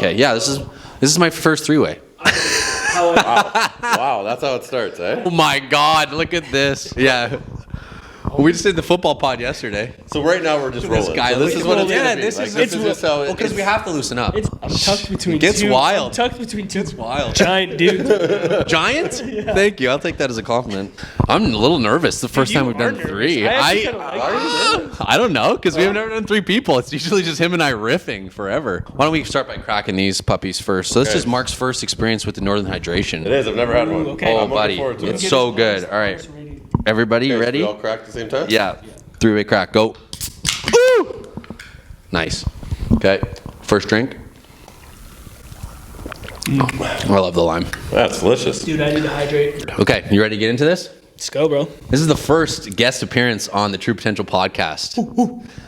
Okay, yeah, this is my first three-way. Wow, that's how it starts, eh? Oh my God, look at this. Yeah. We just did the football pod yesterday. So right now we're just rolling. This guy, so this is what it's going to be. this is just how because we have to loosen up. I'm tucked between Gets two. wild. I'm tucked between two It's wild. giant dudes. Giant? Yeah. Thank you. I'll take that as a compliment. I'm a little nervous. The first time we've done nervous. three. I don't know, because we have never done three people. It's usually just him and I riffing forever. Why don't we start by cracking these puppies first? So this is Mark's first experience with the Northern Hydration. It is. I've never had one. Okay. Oh, buddy. It's so good. All right. Everybody ready? We all crack at the same time? Yeah. Three-way crack. Go. Woo! Nice. Okay. First drink. I love the lime. That's delicious. Dude, I need to hydrate. Okay. You ready to get into this? Let's go, bro. This is the first guest appearance on the True Potential podcast.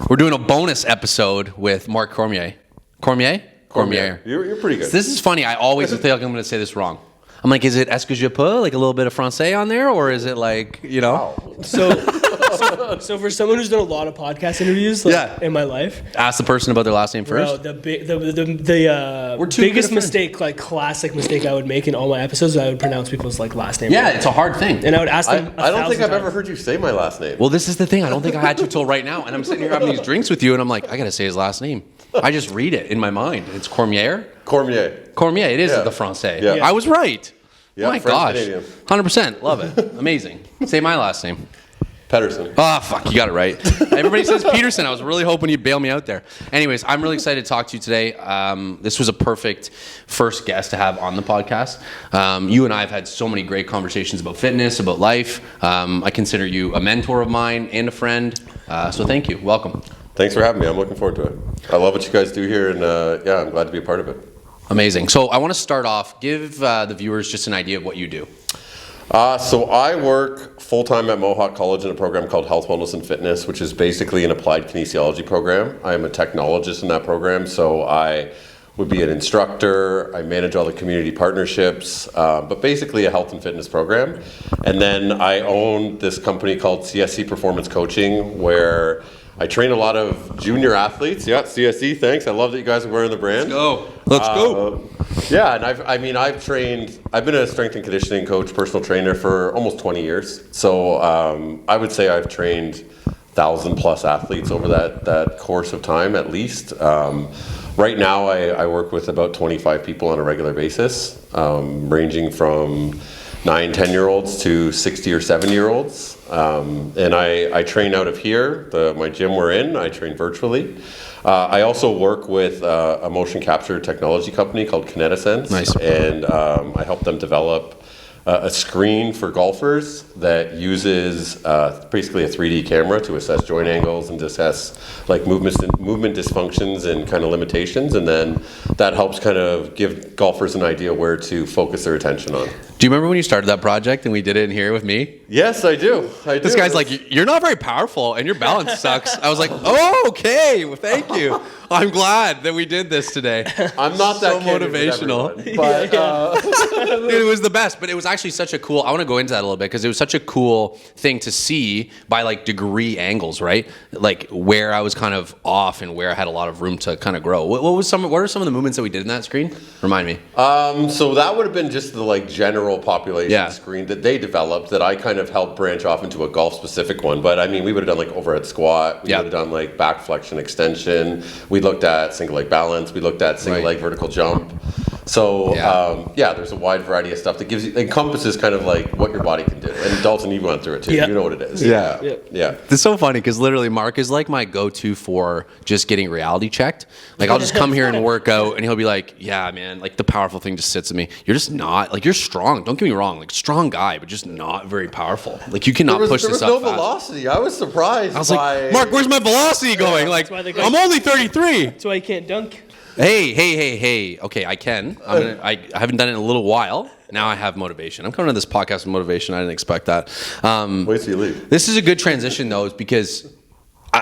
We're doing a bonus episode with Mark Cormier. Cormier? You're pretty good. So this is funny. I always feel like I'm going to say this wrong. I'm like, is it est-ce que je peux? Like a little bit of Francais on there? Or is it like, you know? Wow. So for someone who's done a lot of podcast interviews in my life, Ask the person about their last name bro, first. the We're too good biggest of friends. mistake, like classic mistake I would make in all my episodes, I would pronounce people's like last name. Yeah, wrong. it's a hard thing. And I would ask them. I don't think I've ever heard you say my last name. Well, this is the thing. I don't think I had to till right now. And I'm sitting here having these drinks with you, and I'm like, I got to say his last name. I just read it in my mind. It's Cormier. Cormier. Cormier, it is Yeah. the Francais. Yeah. I was right. Yeah, My French gosh. Canadian. 100%. Love it. Amazing. Say my last name. Pedersen. Ah, fuck, you got it right. Everybody says Peterson. I was really hoping you'd bail me out there. Anyways, I'm really excited to talk to you today. This was a perfect first guest to have on the podcast. You and I have had so many great conversations about fitness, about life. I consider you a mentor of mine and a friend. So thank you. Welcome. Thanks for having me. I'm looking forward to it. I love what you guys do here, and I'm glad to be a part of it. Amazing. So I want to start off, give the viewers just an idea of what you do. So I work full-time at Mohawk College in a program called Health, Wellness, and Fitness, which is basically an applied kinesiology program. I am a technologist in that program, so I would be an instructor. I manage all the community partnerships, but basically a health and fitness program. And then I own this company called CSC Performance Coaching, where I train a lot of junior athletes. Yeah, CSC, thanks. I love that you guys are wearing the brand. Let's go. Yeah, and I've been a strength and conditioning coach, personal trainer for almost 20 years. So I would say I've trained 1,000 plus athletes over that course of time at least. Right now I work with about 25 people on a regular basis, ranging from 9, 10-year-olds to 60 or 70-year-olds. And I train out of here, my gym we're in. I train virtually. I also work with a motion capture technology company called Kinetisense. Nice. And I help them develop a screen for golfers that uses basically a 3D camera to assess joint angles and to assess like movement dysfunctions and kind of limitations, and then that helps kind of give golfers an idea where to focus their attention on. Do you remember when you started that project and we did it in here with me? Yes, I do. This guy's like, you're not very powerful and your balance sucks. I was like, oh, okay. Well, thank you. I'm glad that we did this today. I'm not so that candid motivational. with everyone, but Dude, it was the best, but it was actually such a cool, I want to go into that a little bit because it was such a cool thing to see by like degree angles, right? Like where I was kind of off and where I had a lot of room to kind of grow. What are some of the movements that we did in that screen? Remind me. So that would have been just the like general population screen that they developed that I kind of helped branch off into a golf specific one. But I mean, we would have done like overhead squat. We would have done like back flexion extension. We looked at single leg balance. We looked at single leg vertical jump. So there's a wide variety of stuff that encompasses kind of like what your body can do. And Dalton, you went through it too. You know what it is. Yeah. It's so funny because literally Mark is like my go-to for just getting reality checked. Like I'll just come here and work out and he'll be like, yeah, man, like the powerful thing just sits in me. You're just not, like you're strong. Don't get me wrong. Like strong guy, but just not very powerful. Like you cannot push this up There was no fast. velocity. I was surprised. I was like, Mark, where's my velocity going? Like I'm only 33. That's why you can't dunk. Hey. Okay, I can. I haven't done it in a little while. Now I have motivation. I'm coming to this podcast with motivation. I didn't expect that. Wait till you leave. This is a good transition though, because,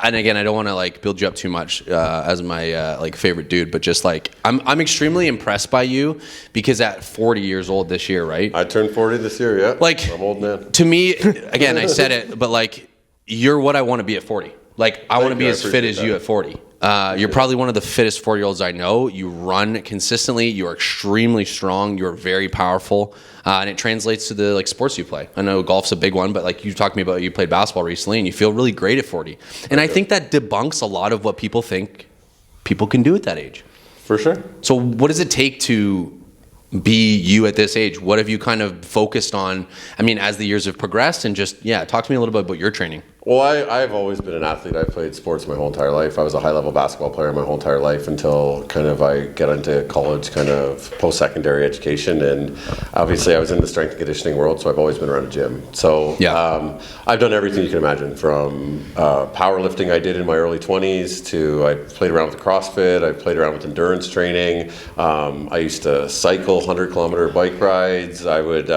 and again, I don't want to like build you up too much as my like favorite dude, but just like I'm extremely impressed by you because at 40 years old this year, right? I turned 40 this year. Yeah. Like I'm old man. To me, again, I said it, but like you're what I want to be at 40. Like I want to be as fit as you at 40. You're probably one of the fittest 4-year-olds I know. You run consistently. You're extremely strong. You're very powerful. And it translates to the sports you play. I know golf's a big one, but you talked to me about you played basketball recently and you feel really great at 40. And I think that debunks a lot of what people think people can do at that age. For sure. So what does it take to be you at this age? What have you kind of focused on, as the years have progressed? And just, talk to me a little bit about your training. Well, I've always been an athlete. I've played sports my whole entire life. I was a high-level basketball player my whole entire life until kind of I got into college, kind of post-secondary education. And obviously I was in the strength and conditioning world, so I've always been around a gym. So I've done everything you can imagine, from powerlifting I did in my early 20s to I played around with CrossFit. I played around with endurance training. I used to cycle 100-kilometer bike rides. I would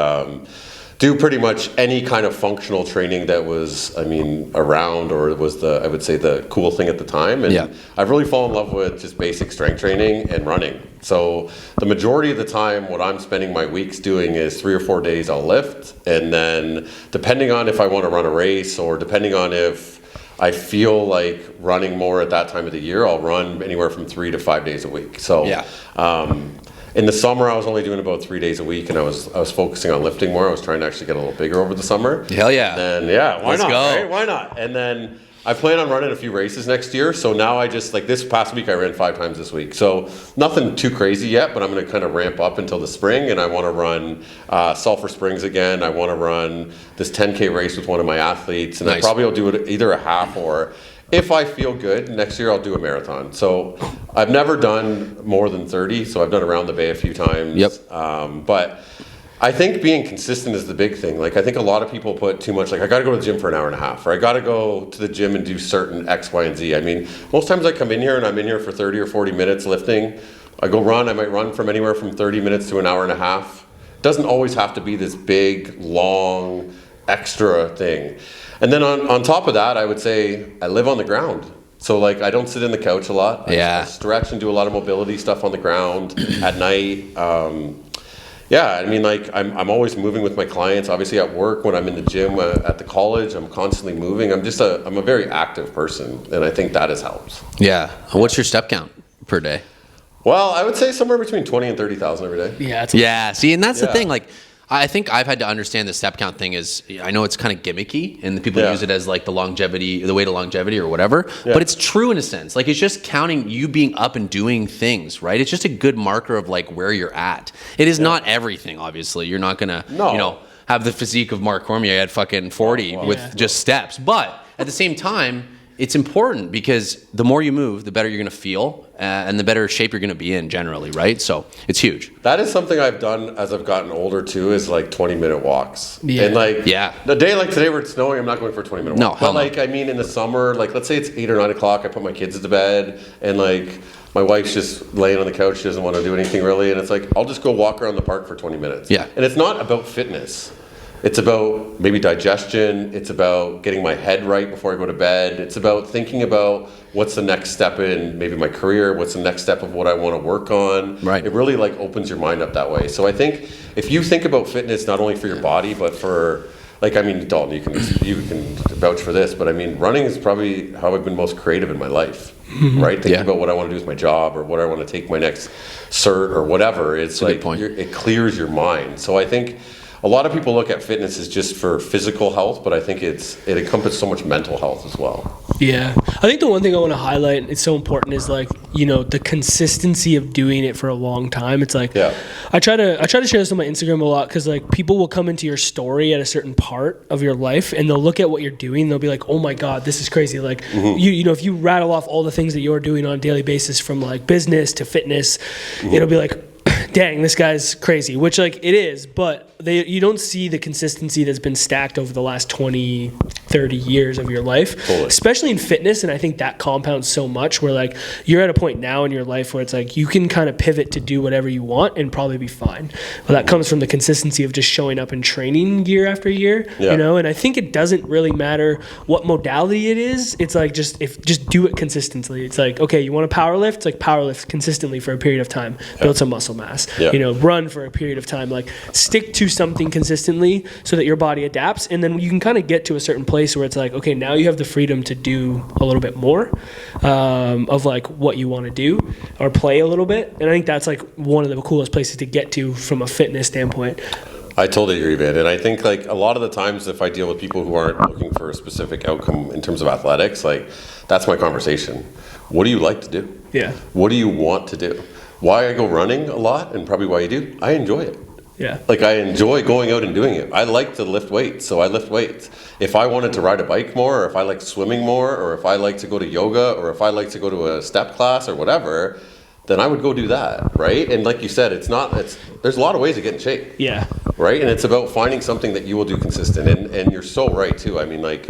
do pretty much any kind of functional training that was, around, or was I would say the cool thing at the time. And I've really fallen in love with just basic strength training and running. So the majority of the time, what I'm spending my weeks doing is 3 or 4 days I'll lift. And then depending on if I want to run a race, or depending on if I feel like running more at that time of the year, I'll run anywhere from 3 to 5 days a week. So in the summer, I was only doing about 3 days a week, and I was focusing on lifting more. I was trying to actually get a little bigger over the summer. Hell yeah! And why Let's not? Go. Right? Why not? And then I plan on running a few races next year. So now I just, this past week, I ran 5 times this week. So nothing too crazy yet, but I'm going to kind of ramp up until the spring, and I want to run Sulphur Springs again. I want to run this 10K race with one of my athletes, and I probably will do it either a half, or if I feel good, next year I'll do a marathon. So I've never done more than 30, so I've done around the Bay a few times. But I think being consistent is the big thing. I think a lot of people put too much, I got to go to the gym for an hour and a half, or I got to go to the gym and do certain X, Y, and Z. Most times I come in here and I'm in here for 30 or 40 minutes lifting. I go run, I might run from anywhere from 30 minutes to an hour and a half. It doesn't always have to be this big, long, extra thing. And then on top of that, I would say I live on the ground. So I don't sit in the couch a lot. I stretch and do a lot of mobility stuff on the ground at night. I'm always moving with my clients. Obviously at work, when I'm in the gym, at the college, I'm constantly moving. I'm a very active person, and I think that has helped. Yeah. What's your step count per day? Well, I would say somewhere between 20 and 30,000 every day. Yeah. See, and that's the thing. I think I've had to understand the step count thing is, I know it's kind of gimmicky, and people use it as the longevity, the way to longevity or whatever, but it's true in a sense. It's just counting you being up and doing things, right? It's just a good marker of where you're at. It is not everything, obviously. You're not going to, have the physique of Mark Cormier at fucking 40 with just steps. But at the same time, it's important, because the more you move, the better you're going to feel, and the better shape you're going to be in generally, right? So it's huge. That is something I've done as I've gotten older too, is 20-minute walks. Yeah. And a day like today where it's snowing, I'm not going for a 20-minute walk. No, but in the summer, let's say it's 8 or 9 o'clock, I put my kids to bed, and my wife's just laying on the couch, she doesn't want to do anything really, and it's I'll just go walk around the park for 20 minutes. Yeah. And it's not about fitness. It's about maybe digestion. It's about getting my head right before I go to bed. It's about thinking about what's the next step in maybe my career, what's the next step of what I want to work on. Right. It really opens your mind up that way. So I think if you think about fitness not only for your body, but for Dalton, you can vouch for this, but running is probably how I've been most creative in my life. Right? Thinking about what I want to do with my job, or what I want to take my next cert, or whatever. It's a good point. It clears your mind. So I think a lot of people look at fitness as just for physical health, but I think it encompasses so much mental health as well. Yeah. I think the one thing I want to highlight, it's so important, is the consistency of doing it for a long time. It's I try to share this on my Instagram a lot, because people will come into your story at a certain part of your life, and they'll look at what you're doing, and they'll be oh my God, this is crazy. If you rattle off all the things that you're doing on a daily basis, from business to fitness, it'll be dang, this guy's crazy, which it is, but you don't see the consistency that's been stacked over the last 20, 30 years of your life, especially in fitness. And I think that compounds so much, where you're at a point now in your life where it's you can kind of pivot to do whatever you want and probably be fine. But that comes from the consistency of just showing up and training year after year, and I think it doesn't really matter what modality it is. It's just do it consistently. It's okay, you want to power lift? It's power lift consistently for a period of time, build some muscle mass, run for a period of time, stick to something consistently so that your body adapts, and then you can kind of get to a certain place place where it's like, okay, now you have the freedom to do a little bit more of like what you want to do or play a little bit. And I think that's like one of the coolest places to get to from a fitness standpoint. I totally agree, man. And I think like a lot of the times if I deal with people who aren't looking for a specific outcome in terms of athletics, like that's my conversation. What do you like to do? Yeah. What do you want to do? Why I go running a lot, and probably why you do, I enjoy it. Yeah. Like I enjoy going out and doing it. I like to lift weights, so I lift weights. If I wanted to ride a bike more, or if I like swimming more, or if I like to go to yoga, or if I like to go to a step class or whatever, then I would go do that, right? And like you said, there's a lot of ways to get in shape. Yeah. Right? And it's about finding something that you will do consistent. And you're so right too. I mean, like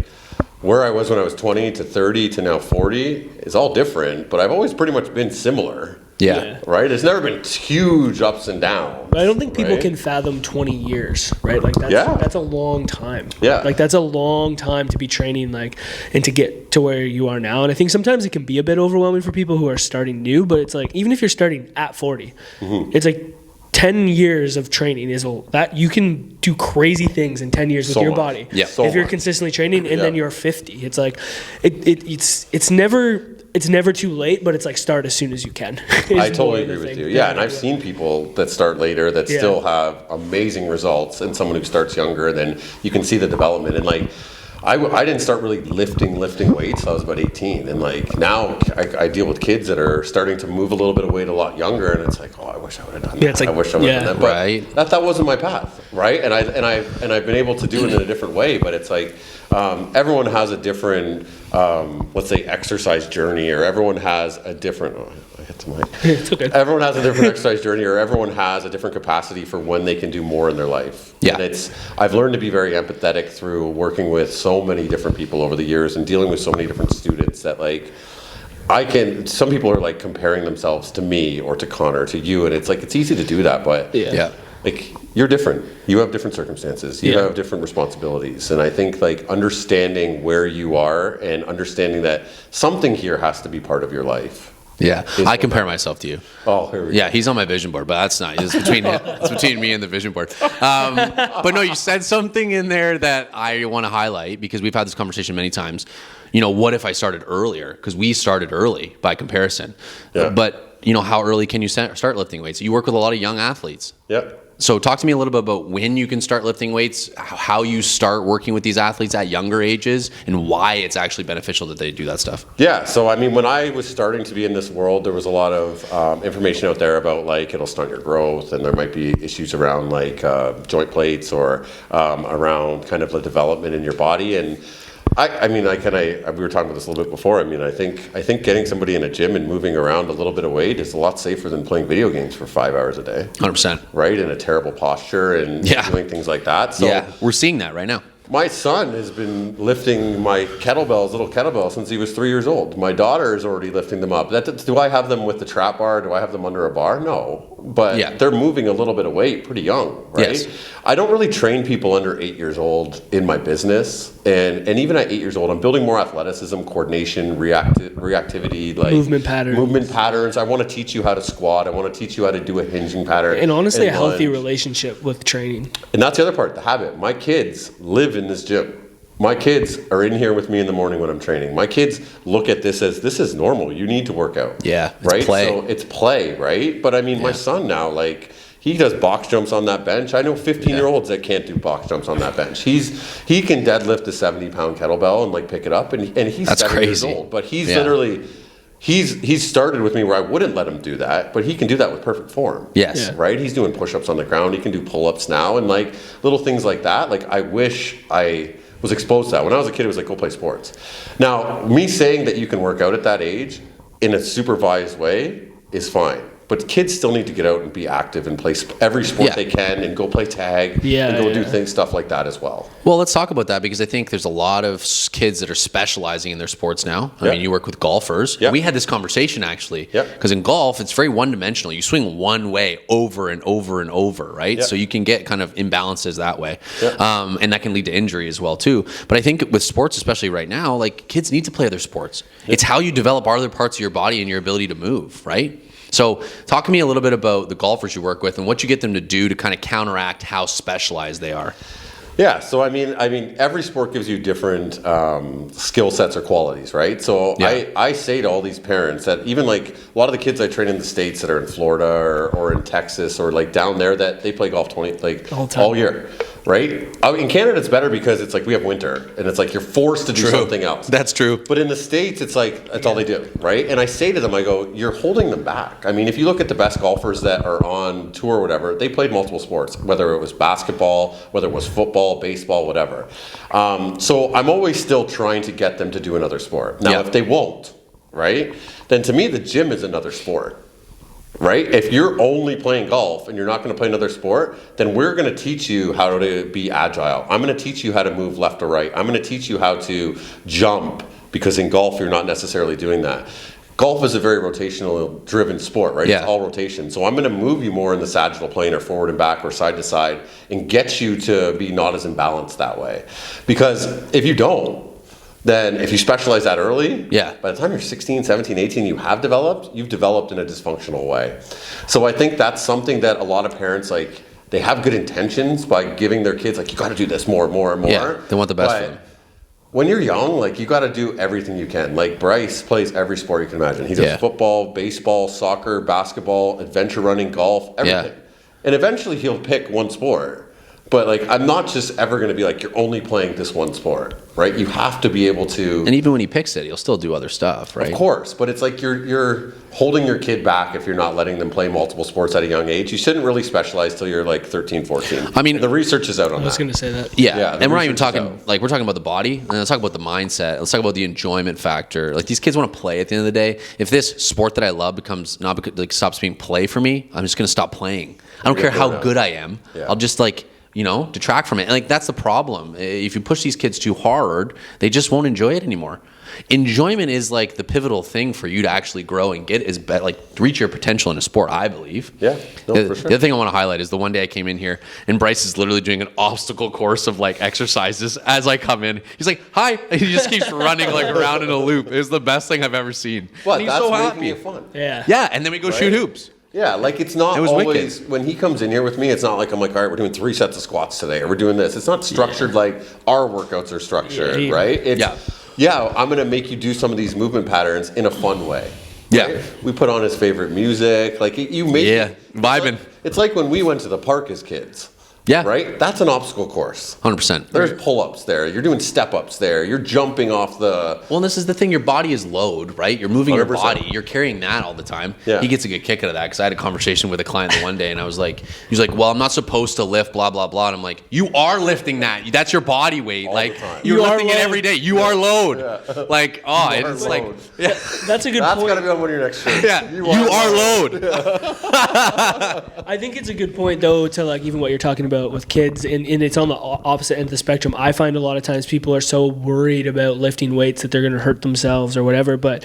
where I was when I was 20 to 30 to now 40 is all different, but I've always pretty much been similar. Yeah. Right? It's never been huge ups and downs. But I don't think people right? can fathom 20 years, right? Like that's a long time. Yeah. Like that's a long time to be training like and to get to where you are now. And I think sometimes it can be a bit overwhelming for people who are starting new, but it's like even if you're starting at 40, it's like 10 years of training is that you can do crazy things in 10 years with your body. Yeah. If you're consistently training and then you're 50, it's like it's never too late, but it's like start as soon as you can. I totally agree with you. Yeah, and I've seen people that start later that still have amazing results, and someone who starts younger, then you can see the development. And like, I didn't start really lifting weights till I was about 18, and like now I deal with kids that are starting to move a little bit of weight a lot younger, and it's like, oh, I wish I would have done that. It's like, I wish I would have done that. But right. that wasn't my path, right? And I've been able to do it in a different way, but it's like everyone has a different let's say exercise journey, or everyone has a different I hit the mic. It's okay. Everyone has a different exercise journey, or everyone has a different capacity for when they can do more in their life. Yeah. And I've learned to be very empathetic through working with so many different people over the years and dealing with so many different students that like some people are like comparing themselves to me or to Connor, to you, and it's like it's easy to do that, but like you're different. You have different circumstances. You have different responsibilities. And I think like understanding where you are and understanding that something here has to be part of your life. Yeah, I compare myself to you. Oh, here we go. Yeah, he's on my vision board, but that's not. It's between me and the vision board. But no, you said something in there that I want to highlight because we've had this conversation many times. You know, what if I started earlier? Because we started early by comparison. Yeah. But you know, how early can you start lifting weights? You work with a lot of young athletes. Yep. So talk to me a little bit about when you can start lifting weights, how you start working with these athletes at younger ages, and why it's actually beneficial that they do that stuff. Yeah, so I mean, when I was starting to be in this world, there was a lot of information out there about like it'll stunt your growth, and there might be issues around like joint plates or around kind of the development in your body. And I mean, we were talking about this a little bit before. I mean, I think getting somebody in a gym and moving around a little bit of weight is a lot safer than playing video games for 5 hours a day. 100%. Right? In a terrible posture and doing things like that. So we're seeing that right now. My son has been lifting my little kettlebells, since he was 3 years old. My daughter is already lifting them up. Do I have them with the trap bar? Do I have them under a bar? No. But they're moving a little bit of weight pretty young, right? Yes. I don't really train people under 8 years old in my business. And even at 8 years old, I'm building more athleticism, coordination, reactivity, like movement patterns. I want to teach you how to squat. I want to teach you how to do a hinging pattern. And honestly, a healthy relationship with training. And that's the other part, the habit. My kids live in this gym. My kids are in here with me in the morning when I'm training. My kids look at this as, this is normal. You need to work out. Yeah, it's right? play. So it's play, right? But I mean, my son now, like, he does box jumps on that bench. I know 15-year-olds that can't do box jumps on that bench. He can deadlift a 70-pound kettlebell and like pick it up, and he's That's 7 years crazy. old. But he's literally, he's started with me where I wouldn't let him do that, but he can do that with perfect form. Yes. Right? He's doing push-ups on the ground. He can do pull-ups now, and like little things like that. Like I wish I was exposed to that. When I was a kid, it was like, go play sports. Now, me saying that you can work out at that age in a supervised way is fine. But kids still need to get out and be active and play every sport they can, and go play tag and go do stuff like that as well. Well, let's talk about that, because I think there's a lot of kids that are specializing in their sports now. I mean, you work with golfers. We had this conversation actually, because in golf, it's very one-dimensional. You swing one way over and over and over, right? So you can get kind of imbalances that way. And that can lead to injury as well too. But I think with sports, especially right now, like kids need to play other sports. It's how you develop other parts of your body and your ability to move, right? So talk to me a little bit about the golfers you work with and what you get them to do to kind of counteract how specialized they are. Yeah, so I mean, every sport gives you different skill sets or qualities, right? So I say to all these parents that even like a lot of the kids I train in the States that are in Florida or in Texas or like down there, that they play golf all year, right? In Canada, it's better because it's like we have winter and it's like you're forced to do something else. That's true. But in the States, it's like that's all they do, right? And I say to them, I go, you're holding them back. I mean, if you look at the best golfers that are on tour or whatever, they played multiple sports, whether it was basketball, whether it was football, baseball, whatever. So I'm always still trying to get them to do another sport. Now, if they won't, right, then to me the gym is another sport, right? If you're only playing golf and you're not going to play another sport, then we're going to teach you how to be agile. I'm going to teach you how to move left or right. I'm going to teach you how to jump, because in golf you're not necessarily doing that. Golf is a very rotational driven sport, right? Yeah. It's all rotation. So I'm going to move you more in the sagittal plane or forward and back or side to side and get you to be not as imbalanced that way. Because if you don't, then if you specialize that early, by the time you're 16, 17, 18, you've developed in a dysfunctional way. So I think that's something that a lot of parents, like, they have good intentions by giving their kids, like, you got to do this more and more and more. Yeah, they want the best for them. When you're young, like, you got to do everything you can. Like, Bryce plays every sport you can imagine. He does football, baseball, soccer, basketball, adventure running, golf, everything. And eventually he'll pick one sport. But, like, I'm not just ever going to be like, you're only playing this one sport, right? You have to be able to... And even when he picks it, he'll still do other stuff, right? Of course. But it's like you're holding your kid back if you're not letting them play multiple sports at a young age. You shouldn't really specialize till you're, like, 13, 14. I mean... The research is out on that. I was going to say that. Yeah. And we're not even talking... Like, we're talking about the body. And let's talk about the mindset. Let's talk about the enjoyment factor. Like, these kids want to play at the end of the day. If this sport that I love stops being play for me, I'm just going to stop playing. I don't care how good I am. I'll just, like... detract from it. And like, that's the problem. If you push these kids too hard, they just won't enjoy it anymore. Enjoyment is like the pivotal thing for you to actually grow and reach your potential in a sport, I believe. Yeah, for sure. The other thing I want to highlight is the one day I came in here and Bryce is literally doing an obstacle course of like exercises as I come in. He's like, hi. And he just keeps running like around in a loop. It's the best thing I've ever seen. But he's that's so making happy. it fun. Yeah. And then we go shoot hoops. Yeah, like it's not always, when he comes in here with me, it's not like I'm like, all right, we're doing 3 sets of squats today, or we're doing this. It's not structured like our workouts are structured, right? I'm going to make you do some of these movement patterns in a fun way. Right? We put on his favorite music. Like, you make vibing. It's like when we went to the park as kids. Yeah. Right? That's an obstacle course. 100%. There's pull-ups there. You're doing step-ups there. You're jumping off the... Well, and this is the thing. Your body is load, right? You're moving 100%. your body. You're carrying that all the time. Yeah. He gets a good kick out of that because I had a conversation with a client the one day and I was like, he's like, well, I'm not supposed to lift, blah, blah, blah. And I'm like, you are lifting that. That's your body weight. All like, the time. you're lifting it every day. You are load. Yeah. Like, it's load. like... That's a good That's point. got to be on one of your next shirts. Yeah, you are load. I think it's a good point, though, to like even what you're talking about with kids, and it's on the opposite end of the spectrum. I find a lot of times people are so worried about lifting weights that they're going to hurt themselves or whatever, but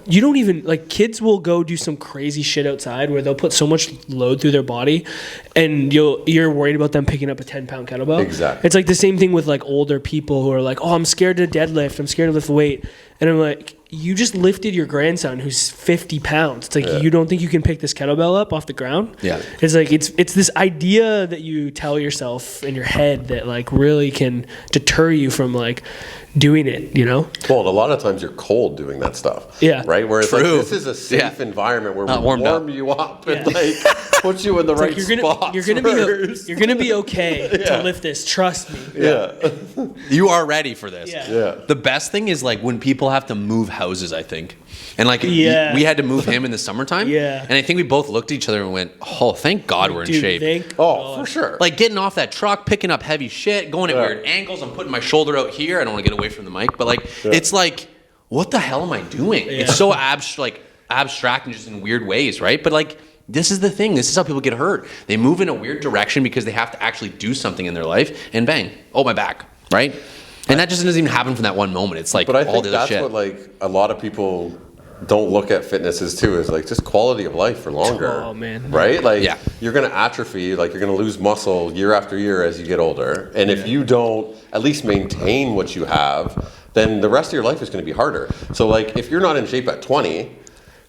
you don't even, like, kids will go do some crazy shit outside where they'll put so much load through their body, and you're worried about them picking up a 10-pound kettlebell. Exactly. It's like the same thing with like older people who are like, oh, I'm scared to deadlift, I'm scared to lift weight, and I'm like, you just lifted your grandson who's 50 pounds. It's like, you don't think you can pick this kettlebell up off the ground? Yeah. It's like, it's this idea that you tell yourself in your head that like really can deter you from like doing it, Well, and a lot of times you're cold doing that stuff. Yeah. Right? Where it's like, this is a safe environment where we warm you up and like put you in the right spot. You're gonna be okay to lift this. Trust me. Yeah. You are ready for this. Yeah. The best thing is like when people have to move houses, I think. And like we had to move him in the summertime. Yeah. And I think we both looked at each other and went, oh, thank God we're in shape. For sure. Like getting off that truck, picking up heavy shit, going at weird angles. I'm putting my shoulder out here. I don't want to get away from the mic. But like, it's like, what the hell am I doing? Yeah. It's so abstract and just in weird ways, right? But like, this is the thing. This is how people get hurt. They move in a weird direction because they have to actually do something in their life, and bang, oh, my back, right? And that just doesn't even happen from that one moment. It's like but I all think the other shit. that's what like a lot of people don't look at fitness as too, is like just quality of life for longer. Oh man. Right? Like you're gonna atrophy, like you're gonna lose muscle year after year as you get older. And if you don't at least maintain what you have, then the rest of your life is gonna be harder. So like if you're not in shape at 20,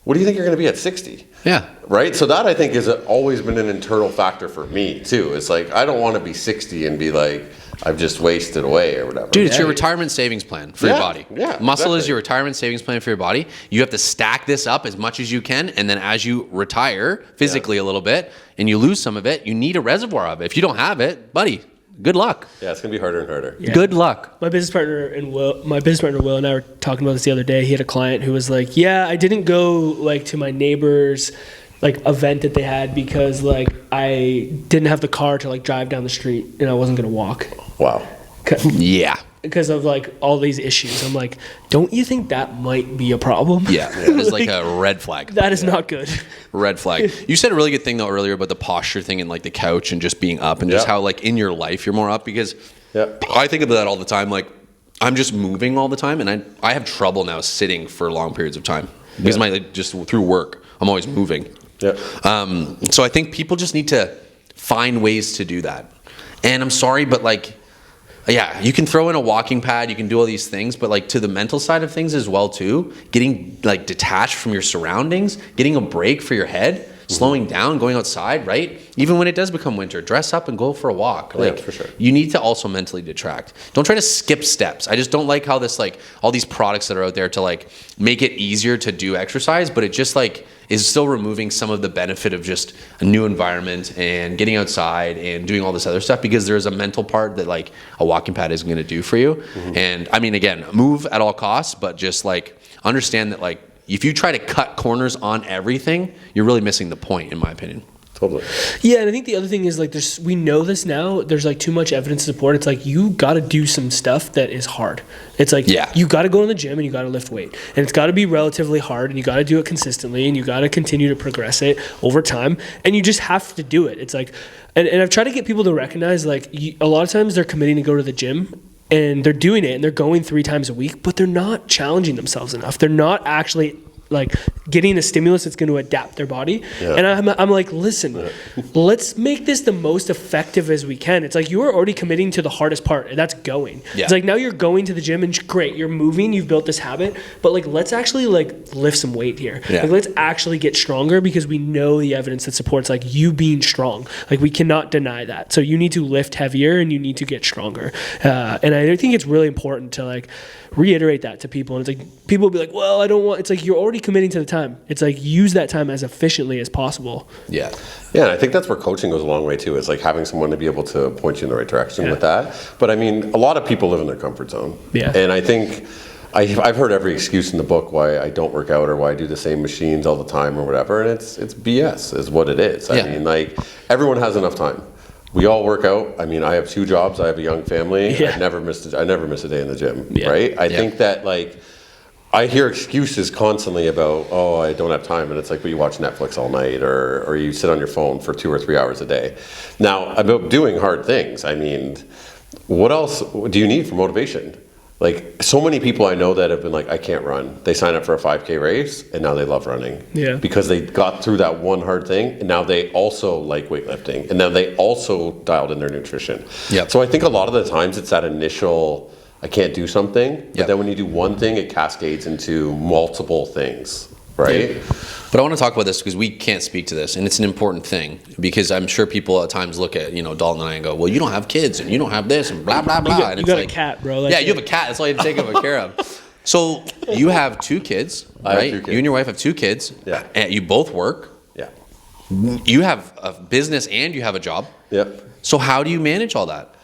what do you think you're going to be at 60? Yeah. Right? So that, I think, has always been an internal factor for me, too. It's like, I don't want to be 60 and be like, I've just wasted away or whatever. Dude, it's your retirement savings plan for your body. Yeah, Muscle is your retirement savings plan for your body. You have to stack this up as much as you can, and then as you retire physically a little bit and you lose some of it, you need a reservoir of it. If you don't have it, buddy, good luck. Yeah, it's gonna be harder and harder. Yeah. Good luck. My business partner Will and I were talking about this the other day. He had a client who was like, "Yeah, I didn't go like to my neighbor's like event that they had because like I didn't have the car to like drive down the street and I wasn't gonna walk." Wow. Yeah. Because of like all these issues. I'm like, don't you think that might be a problem? Yeah. That is like a red flag. That is not good. Red flag. You said a really good thing though earlier about the posture thing and like the couch and just being up and just how like in your life you're more up, because I think of that all the time. Like I'm just moving all the time, and I have trouble now sitting for long periods of time because my like, just through work I'm always moving. Yeah. So I think people just need to find ways to do that. And I'm sorry, but like, yeah, you can throw in a walking pad, you can do all these things, but like to the mental side of things as well too, getting like detached from your surroundings, getting a break for your head, slowing down, going outside, right? Even when it does become winter, dress up and go for a walk. Like, for sure. You need to also mentally detract. Don't try to skip steps. I just don't like how this like all these products that are out there to like make it easier to do exercise, but it just like is still removing some of the benefit of just a new environment and getting outside and doing all this other stuff, because there's a mental part that like a walking pad isn't going to do for you. And I mean, again, move at all costs, but just like understand that like if you try to cut corners on everything, you're really missing the point, in my opinion. Totally. Yeah, and I think the other thing is like we know this now. There's like too much evidence to support. It's like you got to do some stuff that is hard. It's like you got to go in the gym and you got to lift weight, and it's got to be relatively hard, and you got to do it consistently, and you got to continue to progress it over time, and you just have to do it. It's like, and I've tried to get people to recognize like a lot of times they're committing to go to the gym. And they're doing it, and they're going 3 times a week, but they're not challenging themselves enough. They're not actually like getting a stimulus that's going to adapt their body. And I'm like, listen, let's make this the most effective as we can. It's like you are already committing to the hardest part, and that's going. It's like now you're going to the gym, and great, you're moving, you've built this habit, but like let's actually like lift some weight here. Like let's actually get stronger, because we know the evidence that supports like you being strong. Like we cannot deny that. So you need to lift heavier and you need to get stronger. And I think it's really important to like reiterate that to people. And it's like people will be like, well, I don't want, it's like you're already committing to the time. It's like use that time as efficiently as possible. Yeah, and I think that's where coaching goes a long way too. It's like having someone to be able to point you in the right direction with that. But I mean, a lot of people live in their comfort zone. And I think I've heard every excuse in the book why I don't work out or why I do the same machines all the time or whatever, and it's BS is what it is. I mean, like everyone has enough time. We all work out. I mean, I have 2 jobs. I have a young family. I never miss a day in the gym, right? I think that like I hear excuses constantly about, oh, I don't have time, and it's like, well, you watch Netflix all night, or you sit on your phone for 2 or 3 hours a day. Now, about doing hard things, I mean, what else do you need for motivation? Like so many people I know that have been like, I can't run. They sign up for a 5K race and now they love running. Because they got through that one hard thing, and now they also like weightlifting, and now they also dialed in their nutrition. So I think a lot of the times it's that initial, I can't do something, but then when you do one thing, it cascades into multiple things, right? But I want to talk about this because we can't speak to this, and it's an important thing, because I'm sure people at times look at, you know, Dalton and I and go, well, you don't have kids and you don't have this and blah, blah, blah. You got a cat, bro. Yeah, you have a cat. That's all you have to take care of. So you have 2 kids, right? I have 2 kids. You and your wife have 2 kids. And you both work. You have a business and you have a job. So how do you manage all that?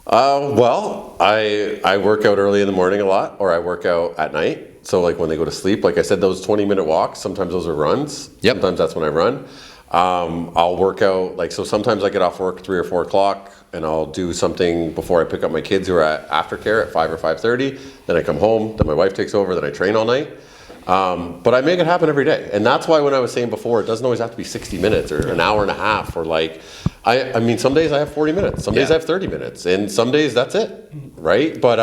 Well, I work out early in the morning a lot, or I work out at night. So like when they go to sleep, like I said, those 20-minute walks, sometimes those are runs. Sometimes that's when I run. I'll work out, like, so sometimes I get off work 3 or 4 o'clock, and I'll do something before I pick up my kids who are at aftercare at 5 or 5:30. Then I come home, then my wife takes over, then I train all night. But I make it happen every day. And that's why when I was saying before, it doesn't always have to be 60 minutes or an hour and a half, or like, I mean, some days I have 40 minutes, some days I have 30 minutes, and some days that's it, right? But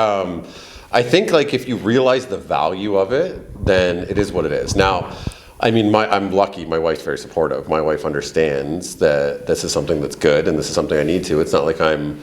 I think like if you realize the value of it, then it is what it is. Now, I mean, I'm lucky. My wife's very supportive. My wife understands that this is something that's good and this is something I need to. It's not like I'm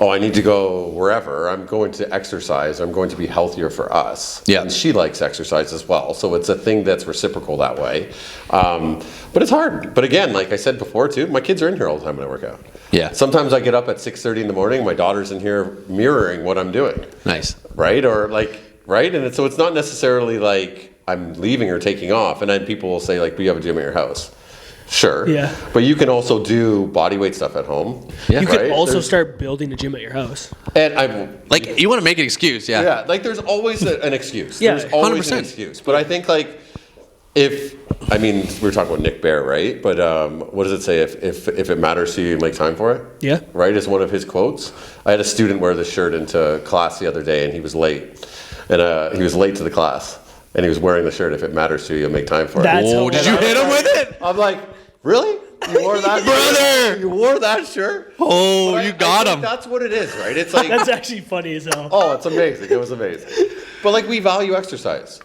I need to go wherever. I'm going to exercise. I'm going to be healthier for us. Yeah. And she likes exercise as well. So it's a thing that's reciprocal that way. But it's hard. But again, like I said before too, my kids are in here all the time when I work out. Yeah. Sometimes I get up at 6:30 in the morning. My daughter's in here mirroring what I'm doing. Nice. Right? Or like, right? And so it's not necessarily like I'm leaving or taking off. And then people will say like, but you have a gym at your house. Sure. Yeah. But you can also do body weight stuff at home. Yeah. You could Right? also start building a gym at your house. And I'm Like, you want to make an excuse, yeah. yeah, like there's always an excuse. Yeah, There's always 100%. an excuse. But I think like we were talking about Nick Bear, right? But what does it say? If it matters to you, make time for it. Yeah. Right, is one of his quotes. I had a student wear this shirt into class the other day, and he was late, and he was late to the class, and he was wearing the shirt. If it matters to you, make time for it. That's Oh, did you hit him with it? I'm like, really? You wore that, Brother! You wore that shirt? Oh, But you I got think him. That's what it is, right? It's like That's actually funny as hell. oh, it's amazing. It was amazing. But like we value exercise,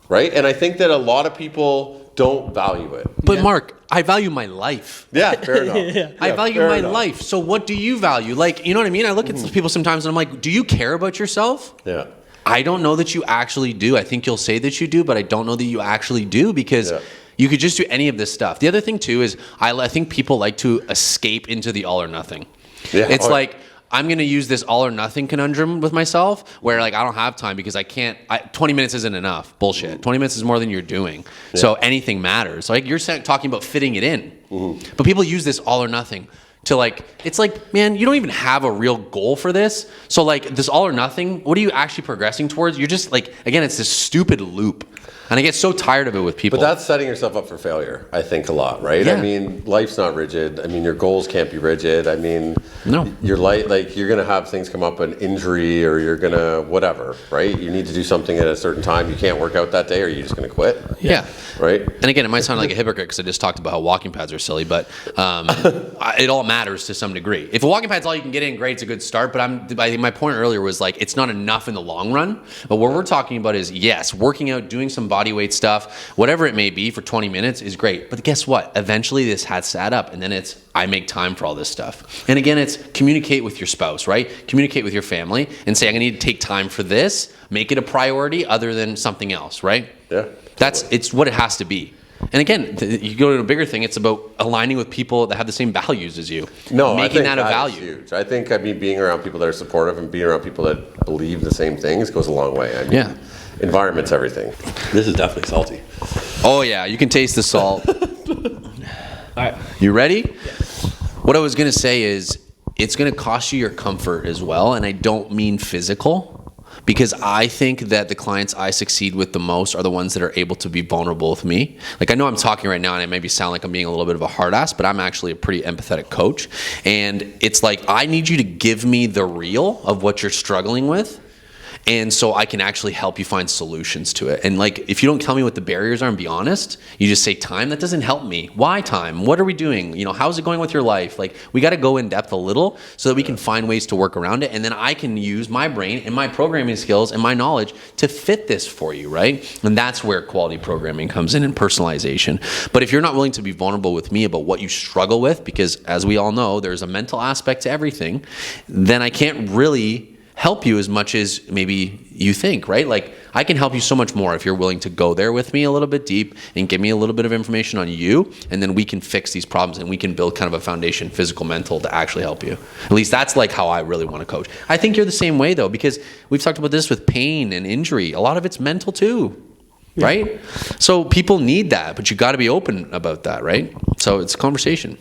right? And I think that a lot of people don't value it. But Mark, I value my life. Yeah, fair enough. Yeah. I value fair my enough. life. So what do you value? Like, you know what I mean? I look at people sometimes and I'm like, do you care about yourself? Yeah. I don't know that you actually do. I think you'll say that you do, but I don't know that you actually do because Yeah. you could just do any of this stuff. The other thing too is I think people like to escape into the all or nothing. Yeah. It's Oh, like I'm going to use this all or nothing conundrum with myself where like I don't have time because 20 minutes isn't enough. Bullshit. 20 minutes is more than you're doing. So anything matters. Like you're talking about fitting it in. But people use this all or nothing to like, it's like, man, you don't even have a real goal for this. So like this all or nothing, what are you actually progressing towards? You're just like, again, it's this stupid loop. And I get so tired of it with people. But that's setting yourself up for failure, I think, a lot, right? Yeah. I mean, life's not rigid. I mean, your goals can't be rigid. I mean, No. your life, like you're going to have things come up, an injury, or you're going to whatever, right? You need to do something at a certain time. You can't work out that day, or you're just going to quit, yeah. right? And again, it might sound like a hypocrite because I just talked about how walking pads are silly, but it all matters to some degree. If a walking pad's all you can get in, great, it's a good start. But my point earlier was like, it's not enough in the long run. But what we're talking about is, yes, working out, doing some body weight stuff, whatever it may be for 20 minutes is great. But guess what? Eventually this has to add up. And then I make time for all this stuff. And again, it's communicate with your spouse, right? Communicate with your family and say, I'm going to need to take time for this. Make it a priority other than something else, right? Yeah. It's what it has to be. And again, you go to a bigger thing, it's about aligning with people that have the same values as you. No, making I think that a is value. huge. I think being around people that are supportive and being around people that believe the same things goes a long way. I mean, Yeah. environment's everything. This is definitely salty. Oh yeah, you can taste the salt. All right. You ready? What I was going to say is it's going to cost you your comfort as well. And I don't mean physical, because I think that the clients I succeed with the most are the ones that are able to be vulnerable with me. Like I know I'm talking right now and it maybe sound like I'm being a little bit of a hard ass, but I'm actually a pretty empathetic coach. And it's like, I need you to give me the real of what you're struggling with. And so I can actually help you find solutions to it. And like, if you don't tell me what the barriers are and be honest, you just say time, that doesn't help me. Why time? What are we doing? You know, how's it going with your life? Like, we got to go in depth a little so that we can find ways to work around it. And then I can use my brain and my programming skills and my knowledge to fit this for you, right? And that's where quality programming comes in and personalization. But if you're not willing to be vulnerable with me about what you struggle with, because as we all know, there's a mental aspect to everything, then I can't really help you as much as maybe you think, right? Like I can help you so much more if you're willing to go there with me a little bit deep and give me a little bit of information on you, and then we can fix these problems and we can build kind of a foundation, physical, mental, to actually help you. At least that's like how I really want to coach. I think you're the same way though, because we've talked about this with pain and injury. A lot of it's mental too, right? So people need that, but you got to be open about that, right? So it's a conversation.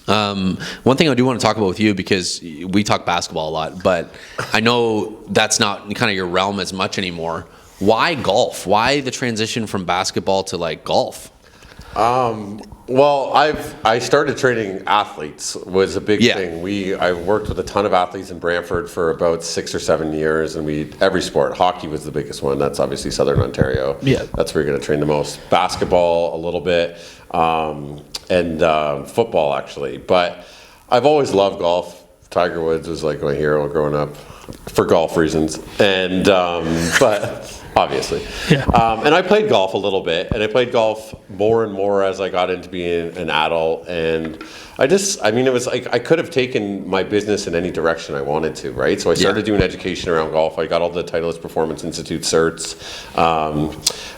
One thing I do want to talk about with you, because we talk basketball a lot, but I know that's not kind of your realm as much anymore. Why golf? Why the transition from basketball to like golf? Well, I started training athletes was a big thing. I worked with a ton of athletes in Brantford for about 6 or 7 years, and every sport. Hockey was the biggest one. That's obviously Southern Ontario. Yeah, that's where you're going to train the most. Basketball a little bit, and football actually. But I've always loved golf Tiger Woods was like my hero growing up for golf reasons, and but obviously, and I played golf a little bit, and I played golf more and more as I got into being an adult, and it was like I could have taken my business in any direction I wanted to, right? So I started doing education around golf. I got all the Titleist Performance Institute certs.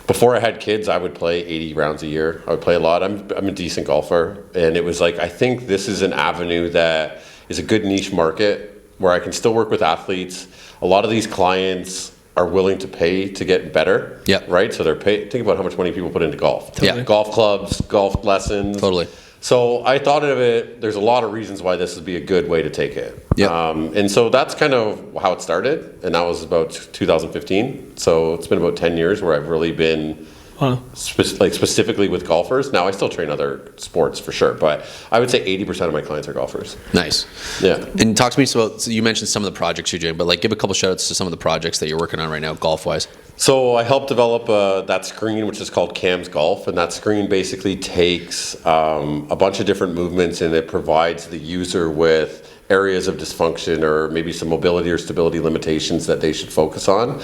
Before I had kids, I would play 80 rounds a year. I would play a lot. I'm a decent golfer, and it was like I think this is an avenue that is a good niche market where I can still work with athletes. A lot of these clients are willing to pay to get better, right? So they're think about how much money people put into golf. Totally. Golf clubs, golf lessons. Totally. So I thought of it, there's a lot of reasons why this would be a good way to take it. And so that's kind of how it started, and that was about 2015. So it's been about 10 years where I've really been specifically with golfers. Now I still train other sports for sure, but I would say 80% of my clients are golfers. Nice. Yeah. And talk to me about, so you mentioned some of the projects you're doing, but like give a couple shout outs to some of the projects that you're working on right now golf wise. So I helped develop that screen, which is called Cam's Golf, and that screen basically takes a bunch of different movements and it provides the user with areas of dysfunction or maybe some mobility or stability limitations that they should focus on.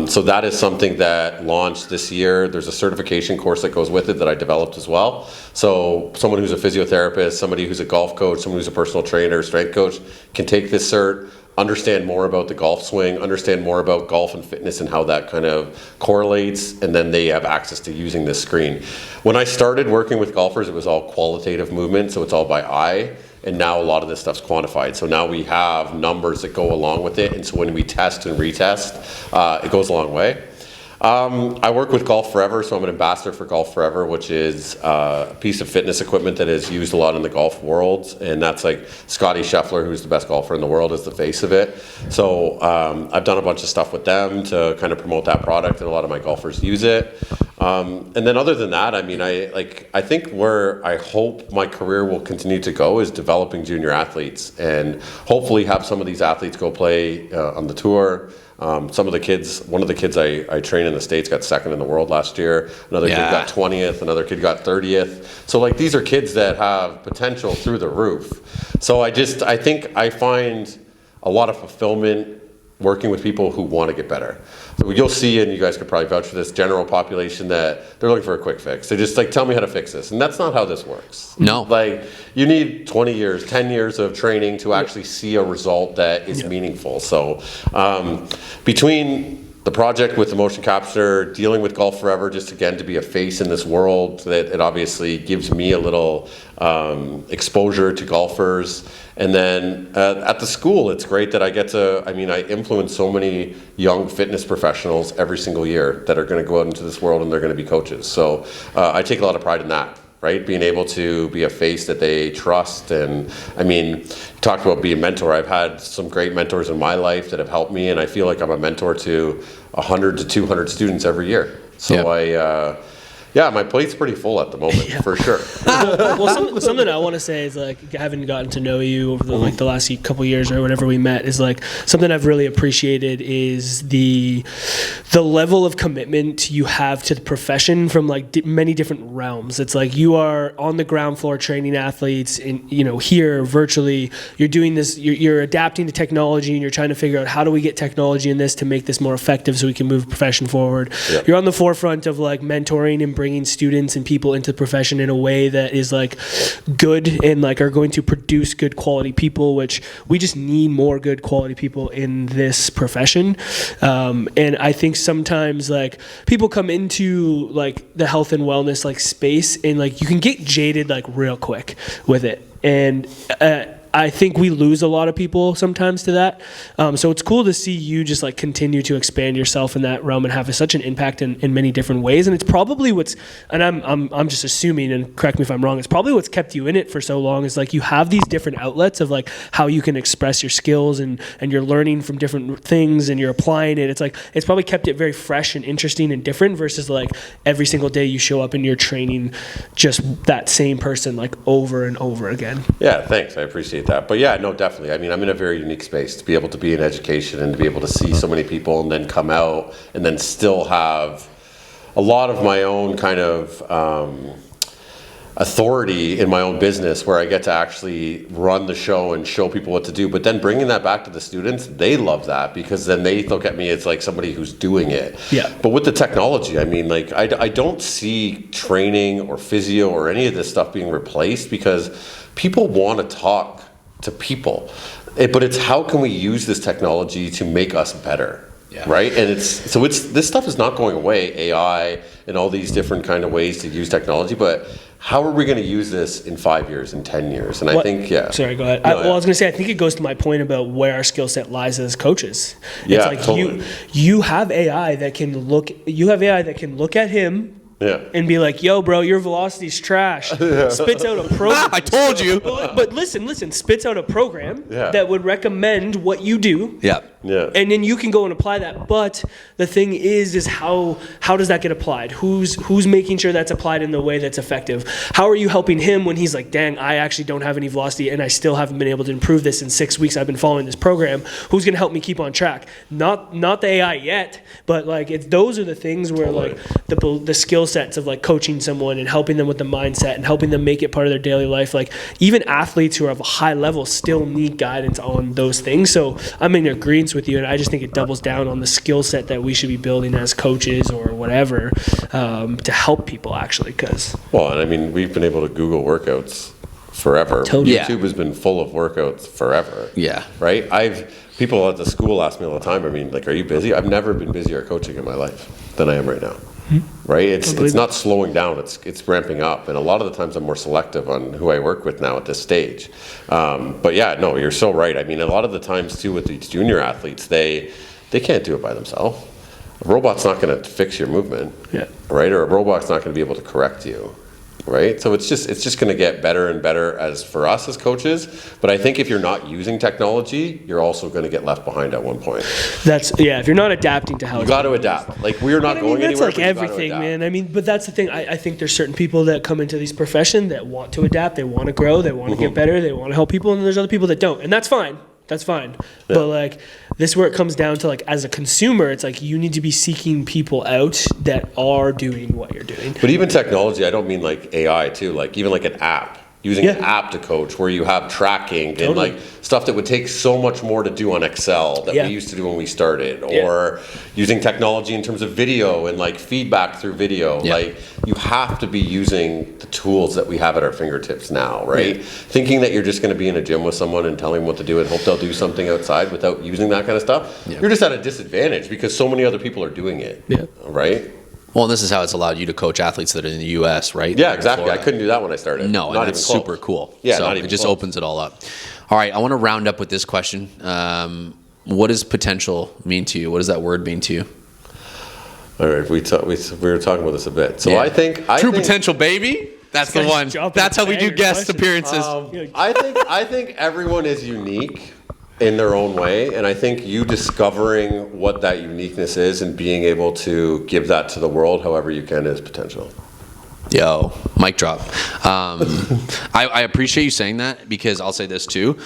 So that is something that launched this year. There's a certification course that goes with it that I developed as well. So someone who's a physiotherapist, somebody who's a golf coach, someone who's a personal trainer, strength coach can take this cert, understand more about the golf swing, understand more about golf and fitness and how that kind of correlates, and then they have access to using this screen. When I started working with golfers, it was all qualitative movement, so it's all by eye, and now a lot of this stuff's quantified. So now we have numbers that go along with it, and so when we test and retest, it goes a long way. I work with Golf Forever, so I'm an ambassador for Golf Forever, which is a piece of fitness equipment that is used a lot in the golf world, and that's like Scotty Scheffler, who's the best golfer in the world, is the face of it. So I've done a bunch of stuff with them to kind of promote that product, and a lot of my golfers use it. And then other than that, I mean, I think where I hope my career will continue to go is developing junior athletes, and hopefully have some of these athletes go play on the tour. Some of the kids, one of the kids I train in the States got second in the world last year. Another kid got 20th. Another kid got 30th. So like these are kids that have potential through the roof. So I think I find a lot of fulfillment working with people who want to get better. So you'll see, and you guys could probably vouch for this, general population that they're looking for a quick fix. They just like, tell me how to fix this. And that's not how this works. No. Like you need 20 years, 10 years of training to actually see a result that is meaningful. So between the project with the motion capture, dealing with Golf Forever, just again to be a face in this world, that it obviously gives me a little exposure to golfers. And then at the school, it's great that I influence so many young fitness professionals every single year that are going to go out into this world and they're going to be coaches. So I take a lot of pride in that, right? Being able to be a face that they trust. And I mean, you talked about being a mentor. I've had some great mentors in my life that have helped me, and I feel like I'm a mentor to 100 to 200 students every year. So my plate's pretty full at the moment, for sure. Well, something I want to say is like, having gotten to know you over the last couple of years or whenever we met, is like something I've really appreciated is the level of commitment you have to the profession from like many different realms. It's like you are on the ground floor training athletes, and here virtually you're doing this. You're adapting to technology, and you're trying to figure out how do we get technology in this to make this more effective so we can move the profession forward. Yep. You're on the forefront of like mentoring and bringing students and people into the profession in a way that is like good and like are going to produce good quality people, which we just need more good quality people in this profession. And I think sometimes like people come into like the health and wellness like space, and like you can get jaded like real quick with it. And I think we lose a lot of people sometimes to that. So it's cool to see you just like continue to expand yourself in that realm and have such an impact in many different ways. And it's probably and I'm just assuming, and correct me if I'm wrong, it's probably what's kept you in it for so long, is like you have these different outlets of like how you can express your skills, and you're learning from different things and you're applying it. It's like, it's probably kept it very fresh and interesting and different versus like every single day you show up and you're training just that same person like over and over again. Yeah, thanks. I appreciate that. But yeah, no, definitely. I mean, I'm in a very unique space to be able to be in education and to be able to see so many people and then come out and then still have a lot of my own kind of authority in my own business where I get to actually run the show and show people what to do. But then bringing that back to the students, they love that because then they look at me as like somebody who's doing it. Yeah. But with the technology, I mean, like I don't see training or physio or any of this stuff being replaced because people want to talk to people. But it's how can we use this technology to make us better? Yeah. Right, and it's this stuff is not going away, AI and all these different kind of ways to use technology. But how are we going to use this in 5 years, in 10 years? And I think, Sorry, go ahead. I was going to say, I think it goes to my point about where our skill set lies as coaches. Yeah, it's like totally. you have AI that can look. You have AI that can look at him. Yeah. And be like, yo, bro, your velocity's trash. Spits out a program. I told you. But listen, spits out a program that would recommend what you do. Yeah. Yeah. And then you can go and apply that. But the thing is how does that get applied? Who's making sure that's applied in the way that's effective? How are you helping him when he's like, dang, I actually don't have any velocity and I still haven't been able to improve this in 6 weeks. I've been following this program. Who's going to help me keep on track? Not the AI yet, but like those are the things where like the skill sets of like coaching someone and helping them with the mindset and helping them make it part of their daily life. Like even athletes who are of a high level still need guidance on those things. So I'm in agreement with you, and I just think it doubles down on the skill set that we should be building as coaches or whatever to help people actually. Well, and I mean, we've been able to Google workouts forever. Totally. YouTube has been full of workouts forever. Yeah. Right? People at the school ask me all the time, I mean, like, are you busy? I've never been busier coaching in my life than I am right now. Right? It's not slowing down, it's ramping up. And a lot of the times I'm more selective on who I work with now at this stage. But yeah, no, you're so right. I mean, a lot of the times too with these junior athletes, they can't do it by themselves. A robot's not going to fix your movement, right? Or a robot's not going to be able to correct you. Right, so it's just going to get better and better as for us as coaches. But I think if you're not using technology, you're also going to get left behind at one point. If you're not adapting to how you got to adapt. Like we're not going anywhere. That's like everything, man. I mean, but that's the thing. I think there's certain people that come into these profession that want to adapt, they want to grow, they want to get better, they want to help people, and there's other people that don't, and that's fine. That's fine. Yeah. But like this is where it comes down to like as a consumer, it's like you need to be seeking people out that are doing what you're doing. But even technology, I don't mean like AI too, like even like an app. Using an app to coach where you have tracking and like stuff that would take so much more to do on Excel that we used to do when we started, or using technology in terms of video and like feedback through video. Like you have to be using the tools that we have at our fingertips now, right? Thinking that you're just going to be in a gym with someone and telling them what to do and hope they'll do something outside without using that kind of stuff, you're just at a disadvantage because so many other people are doing it, right? Well, this is how it's allowed you to coach athletes that are in the U.S., right? Yeah, exactly. I couldn't do that when I started. No, and that's super cool. Yeah, so it just opens it all up. All right, I want to round up with this question. What does potential mean to you? What does that word mean to you? All right, we were talking about this a bit. So I think True potential, baby. That's the one. That's how we do guest appearances. I think everyone is unique in their own way, and I think you discovering what that uniqueness is and being able to give that to the world however you can is potential. Yo, mic drop. I appreciate you saying that because I'll say this too,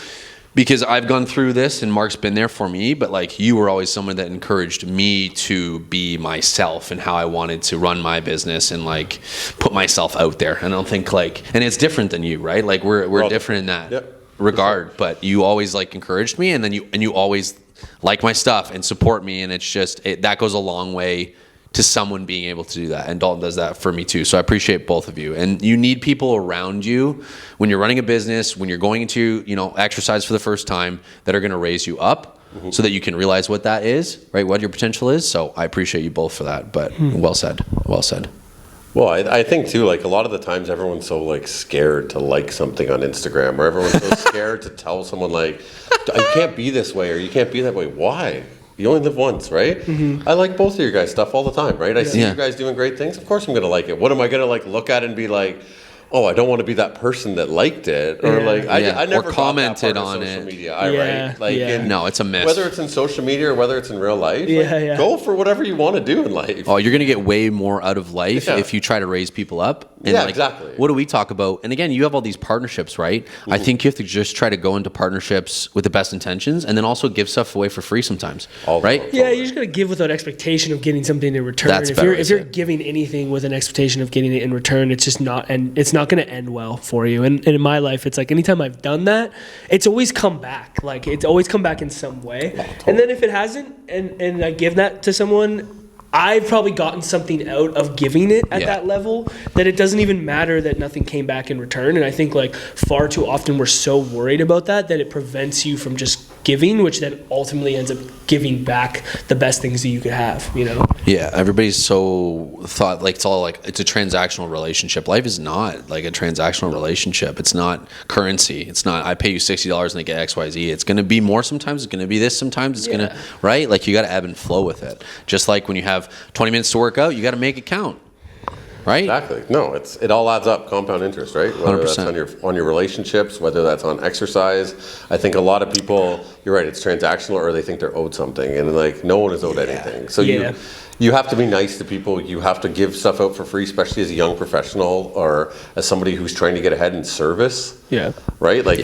because I've gone through this and Mark's been there for me, but like you were always someone that encouraged me to be myself and how I wanted to run my business and like put myself out there. And I don't think like, and it's different than you, right? Like we're different in that regard, but you always like encouraged me, and then you always like my stuff and support me, and it's just that goes a long way to someone being able to do that, and Dalton does that for me too. So I appreciate both of you, and you need people around you when you're running a business, when you're going into exercise for the first time, that are going to raise you up so that you can realize what that is, right? What your potential is. So I appreciate you both for that. But well said. Well, I think too, like a lot of the times everyone's so like scared to like something on Instagram, or everyone's so scared to tell someone like, you can't be this way or you can't be that way. Why? You only live once, right? I like both of your guys' stuff all the time, right? I see you guys doing great things. Of course I'm going to like it. What am I going to like look at and be like, oh, I don't want to be that person that liked it, or like I never commented on social it. Media. Right? Like no, it's a mess. Whether it's in social media or whether it's in real life, go for whatever you want to do in life. Oh, you're gonna get way more out of life if you try to raise people up And Yeah, exactly. What do we talk about? And again, you have all these partnerships, right? I think you have to just try to go into partnerships with the best intentions, and then also give stuff away for free sometimes, right? Yeah, you just gotta give without expectation of getting something in return. That's better, if you're giving anything with an expectation of getting it in return, it's just not, and it's not gonna end well for you. And in my life, it's like anytime I've done that, it's always come back. Like it's always come back in some way. And then if it hasn't, and I give that to someone, I've probably gotten something out of giving it at that level that it doesn't even matter that nothing came back in return. And I think like far too often we're so worried about that it prevents you from just giving, which then ultimately ends up giving back the best things that you could have, you know? Yeah, everybody's so thought like it's all like it's a transactional relationship. Life is not like a transactional relationship. It's not currency. It's not I pay you $60 and I get XYZ. It's going to be more sometimes. It's going to be this sometimes. It's going to, right? Like you got to ebb and flow with it. Just like when you have 20 minutes to work out, you got to make it count. Right? Exactly. No, it all adds up. Compound interest, right? Whether 100%. that's on your relationships, whether that's on exercise. I think a lot of people, you're right, it's transactional, or they think they're owed something, and like no one is owed anything. So you have to be nice to people. You have to give stuff out for free, especially as a young professional or as somebody who's trying to get ahead in service. Yeah. Right. Like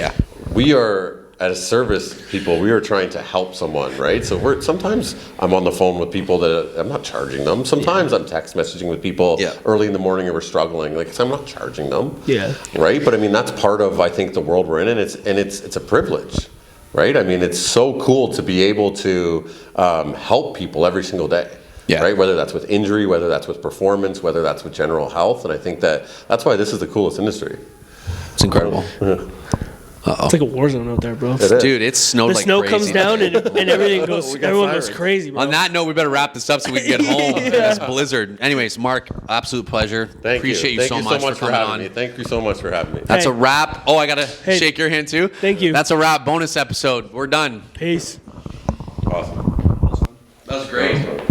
we are. As service people, we are trying to help someone, right? So sometimes I'm on the phone with people that I'm not charging them. Sometimes I'm text messaging with people early in the morning and we're struggling. Like, so I'm not charging them. Yeah. Right? But I mean, that's part of, I think, the world we're in, and it's a privilege, right? I mean, it's so cool to be able to help people every single day. Yeah. Right? Whether that's with injury, whether that's with performance, whether that's with general health. And I think that's why this is the coolest industry. It's incredible. It's like a war zone out there, bro. Dude, it's snowed like crazy. The snow comes down and everything goes, everyone goes crazy, bro. On that note, we better wrap this up so we can get home in this blizzard. Anyways, Mark, absolute pleasure. Appreciate you so much for coming on. Me. Thank you so much for having me. That's a wrap. Oh, I got to shake your hand too. Thank you. That's a wrap. Bonus episode. We're done. Peace. Awesome. That was great.